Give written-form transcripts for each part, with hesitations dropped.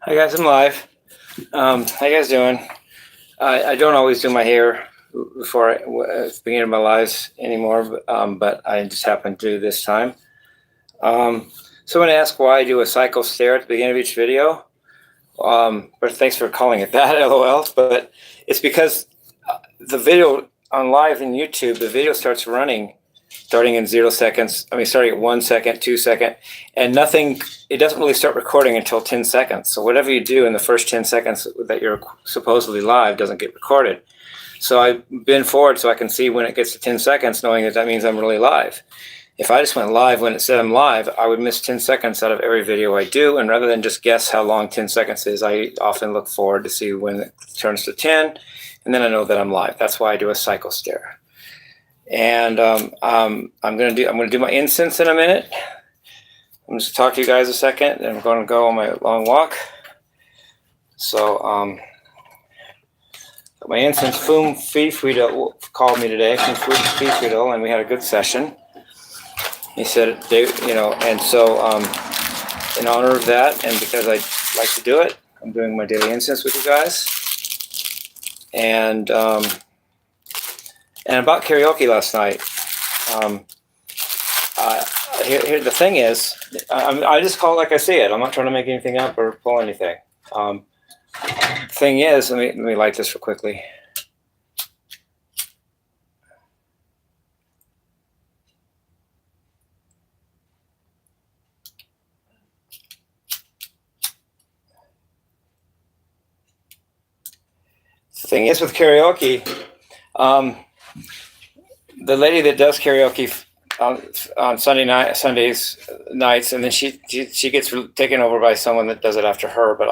Hi guys, I'm live. How you guys doing? I don't always do my hair before at the beginning of my lives anymore, but I just happened to do this time. So I'm going to ask why I do a cycle stare at the beginning of each video. But thanks for calling it that, LOL. But it's because the video on live in YouTube, the video starts running starting in 0 seconds. I mean, starting at 1 second, 2 second, and nothing, it doesn't really start recording until 10 seconds. So whatever you do in the first 10 seconds that you're supposedly live doesn't get recorded. So I bend forward so I can see when it gets to 10 seconds, knowing that means I'm really live. If I just went live when it said I'm live, I would miss 10 seconds out of every video I do. And rather than just guess how long 10 seconds is, I often look forward to see when it turns to 10, and then I know that I'm live. That's why I do a cycle stare. And I'm gonna do my incense in a minute. I'm just talk to you guys a second, and I'm going to go on my long walk. So my incense, Fum Friedel called me today, Fum Friedel, and we had a good session. He said, and so in honor of that, and because I like to do it, I'm doing my daily incense with you guys. And about karaoke last night, here the thing is, I just call it like I see it. I'm not trying to make anything up or pull anything. Thing is, let me light this real quickly. The thing is with karaoke, the lady that does karaoke on Sundays nights, and then she gets taken over by someone that does it after her. But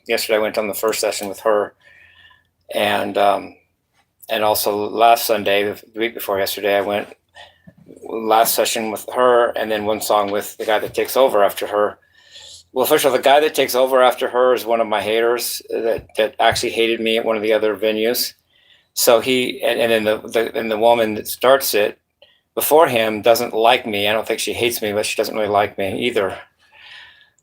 yesterday I went on the first session with her, and also last Sunday, the week before yesterday, I went last session with her, and then one song with the guy that takes over after her. Well, first of all, the guy that takes over after her is one of my haters that actually hated me at one of the other venues. So then the woman that starts it before him doesn't like me. I don't think she hates me, but she doesn't really like me either.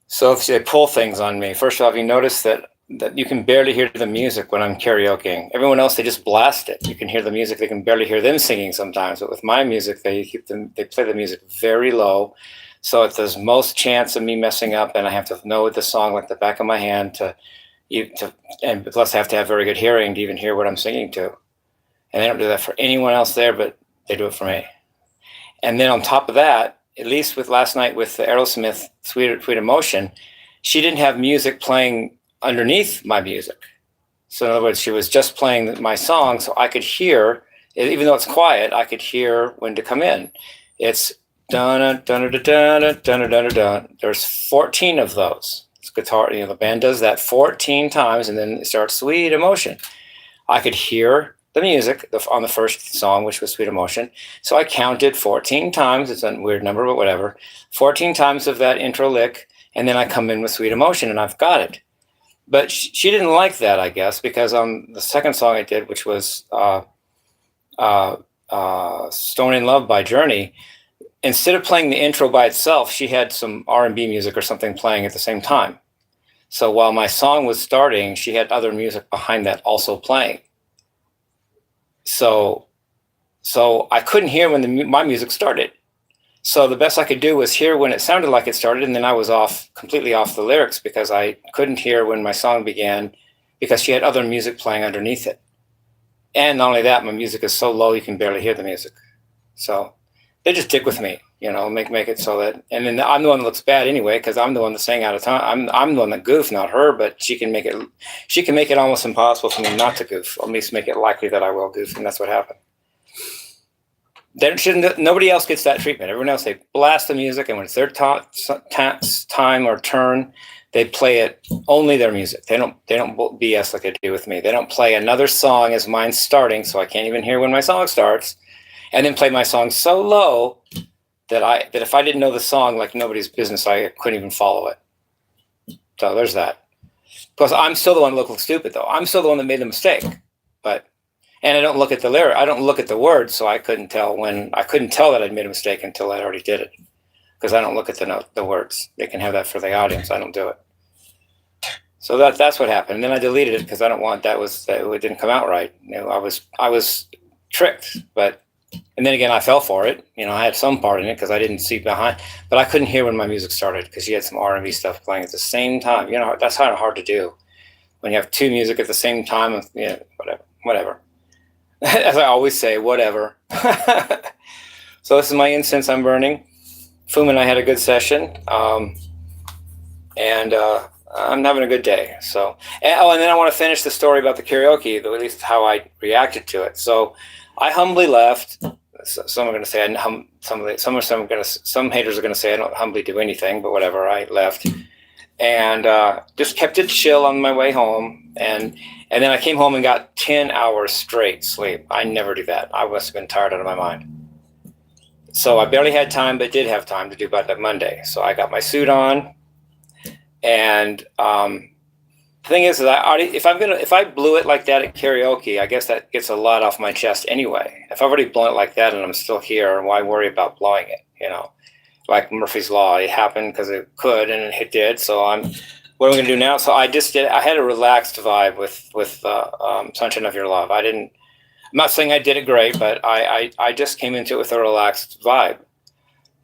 So they pull things on me. First off, you notice that you can barely hear the music when I'm karaokeing. Everyone else, they just blast it. You can hear the music. They can barely hear them singing sometimes. But with my music, they play the music very low. So if there's most chance of me messing up, and I have to know the song like the back of my hand and plus I have to have very good hearing to even hear what I'm singing to. And they don't do that for anyone else there, but they do it for me. And then on top of that, at least with last night with the Aerosmith Sweet Emotion, she didn't have music playing underneath my music. So in other words, she was just playing my song, so I could hear, even though it's quiet, I could hear when to come in. It's dun dun dun dun dun dun dun. There's 14 of those. It's guitar. The band does that 14 times, and then it starts Sweet Emotion. I could hear the music on the first song, which was Sweet Emotion. So I counted 14 times. It's a weird number, but whatever. 14 times of that intro lick, and then I come in with Sweet Emotion, and I've got it. But she didn't like that, I guess, because on the second song I did, which was Stone in Love by Journey, instead of playing the intro by itself, she had some R&B music or something playing at the same time. So while my song was starting, she had other music behind that also playing. So I couldn't hear when my music started. So the best I could do was hear when it sounded like it started, and then I was completely off the lyrics because I couldn't hear when my song began because she had other music playing underneath it. And not only that, my music is so low you can barely hear the music. So they just dick with me, make it so that, and then I'm the one that looks bad anyway because I'm the one that sang out of time. I'm the one that goofed, not her. But she can make it almost impossible for me not to goof. At least make it likely that I will goof, and that's what happened. Nobody else gets that treatment. Everyone else, they blast the music, and when it's their time or turn, they play it only their music. They don't BS like they do with me. They don't play another song as mine's starting, so I can't even hear when my song starts, and then play my song so low that if I didn't know the song like nobody's business, I couldn't even follow it. So there's that. Because I'm still the one that looked stupid, though. I'm still the one that made the mistake. And I don't look at the lyric. I don't look at the words, so I couldn't tell that I'd made a mistake until I already did it. Because I don't look at the words. They can have that for the audience. I don't do it. So that's what happened. And then I deleted it because I don't want that it didn't come out right. I was tricked, but and then again I fell for it. I had some part in it because I didn't see behind, but I couldn't hear when my music started because she had some R&B stuff playing at the same time. That's kind of hard to do when you have two music at the same time. Whatever. As I always say, whatever. So this is my incense I'm burning. Foom and I had a good session, and I'm having a good day. So, and then I want to finish the story about the karaoke, at least how I reacted to it. So, I humbly left. Some are going to say some haters are going to say I don't humbly do anything, but whatever. I left and just kept it chill on my way home, and then I came home and got 10 hours straight sleep. I never do that. I must have been tired out of my mind. So I barely had time, but did have time to do about that Monday. So I got my suit on, and the thing is if I blew it like that at karaoke, I guess that gets a lot off my chest anyway. If I've already blown it like that and I'm still here, why worry about blowing it? Like Murphy's Law, it happened because it could, and it did. So what am I going to do now? So I had a relaxed vibe with Sunshine of Your Love. I'm not saying I did it great, but I just came into it with a relaxed vibe.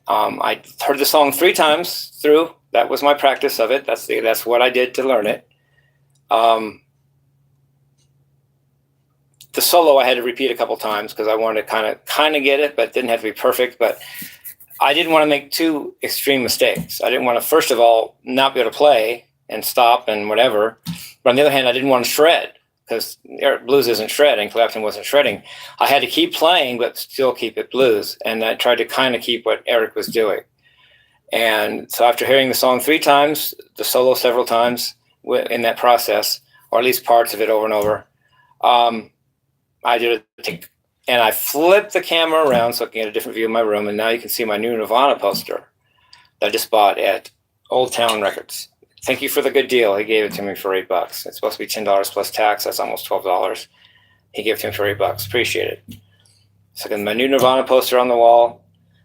I heard the song 3 times through. That was my practice of it. That's what I did to learn it. The solo I had to repeat a couple times because I wanted to kind of get it, but didn't have to be perfect. But I didn't want to make 2 extreme mistakes. I didn't want to, first of all, not be able to play and stop and whatever. But on the other hand, I didn't want to shred because blues isn't shredding. Clapton wasn't shredding. I had to keep playing, but still keep it blues. And I tried to kind of keep what Eric was doing. And so after hearing the song 3 times, the solo several times in that process, or at least parts of it over and over, I did a take. And I flipped the camera around so I can get a different view of my room. And now you can see my new Nirvana poster that I just bought at Old Town Records. Thank you for the good deal. He gave it to me for $8. It's supposed to be $10 plus tax. That's almost $12. He gave it to me for $8. Appreciate it. So I got my new Nirvana poster on the wall,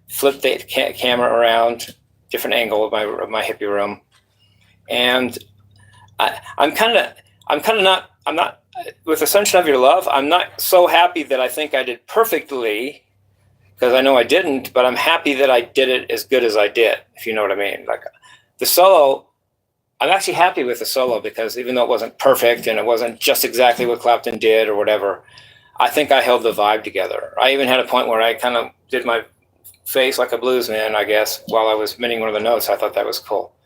flipped the camera around, different angle of my hippie room. And I'm not, with the Sunshine of Your Love, I'm not so happy that I think I did perfectly, because I know I didn't, but I'm happy that I did it as good as I did, if you know what I mean. Like the solo, I'm actually happy with the solo because even though it wasn't perfect and it wasn't just exactly what Clapton did or whatever, I think I held the vibe together. I even had a point where I kind of did my face like a blues man, I guess, while I was minting one of the notes. I thought that was cool.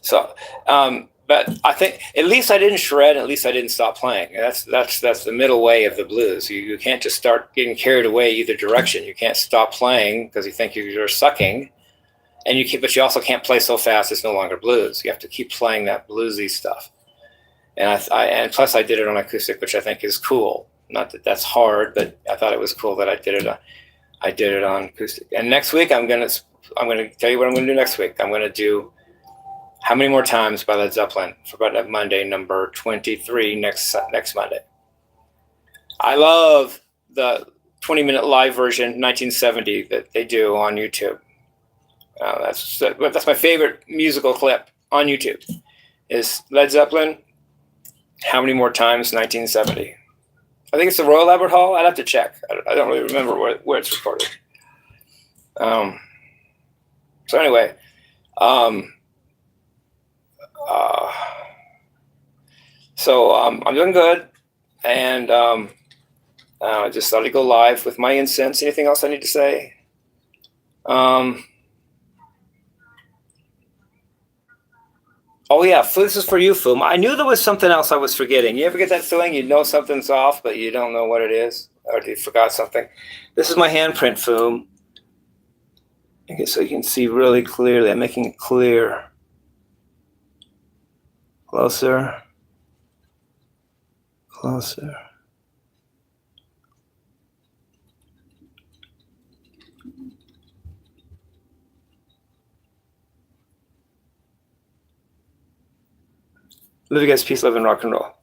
So, but I think at least I didn't shred. At least I didn't stop playing. That's the middle way of the blues. You can't just start getting carried away either direction. You can't stop playing because you think you're sucking, but you also can't play so fast it's no longer blues. You have to keep playing that bluesy stuff. And plus I did it on acoustic, which I think is cool. Not that that's hard, but I thought it was cool that I did it on acoustic. And next week I'm gonna tell you what I'm gonna do next week. I'm gonna do How Many More Times by Led Zeppelin for about Monday, number 23, next Monday. I love the 20-minute live version, 1970, that they do on YouTube. That's my favorite musical clip on YouTube, is Led Zeppelin, How Many More Times, 1970. I think it's the Royal Albert Hall. I'd have to check. I don't really remember where it's recorded. So anyway, I'm doing good, and I just thought I'd go live with my incense. Anything else I need to say? Oh yeah, this is for you, Foom. I knew there was something else I was forgetting. You ever get that feeling you know something's off, but you don't know what it is, or you forgot something? This is my handprint, Foom. Okay, so you can see really clearly. I'm making it clear. Closer. Closer. Live, you guys, peace, love, and rock and roll.